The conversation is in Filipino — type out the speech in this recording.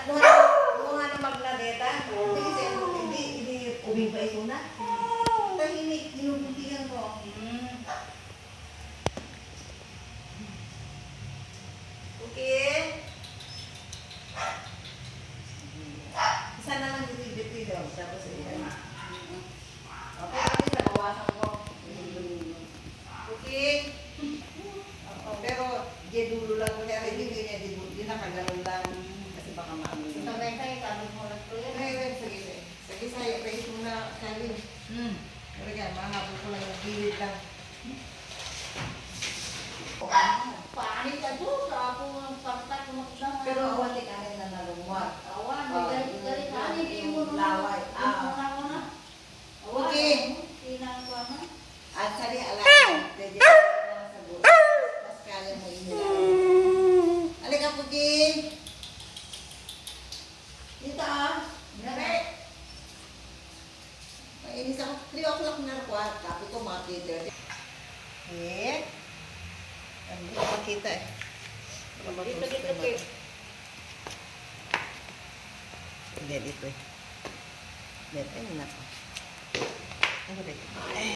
Nuha na magnadeta. Hindi, ubing pa ito na. Tahimik, tinubuntigan ko. Okay. Isa naman dito daw. Tapos iyan. Okay, kasi nabawasan ko. Okay. Pero, dulo lang ko niya. Hindi niya di nakaganon lang. Kasi baka maamin. Sabay tayo, sabi mo lang ko yan. Sige. Sige sa'yo, pwede mo na kalin. Pero yan, mahabol ko lang yung gilid lang. Paanit ka doon, ako ang partak mo na. Pero awan ni kanin na nalungwat. Awan, galit-galit ka, hindi mo Laway. Okay. Tinang ko na. At sari alam. Pwede ka na sa buhay. Mas kaya mo inilang. Halika po, Gin. Dito ah. Nare. Mainis ako. 3 o'clock na nakuha. Tapos ko mga 3:30. Eh. Hindi ko makita eh. Dito. Hindi, dito eh. Dito, ayun na po. Ano dito?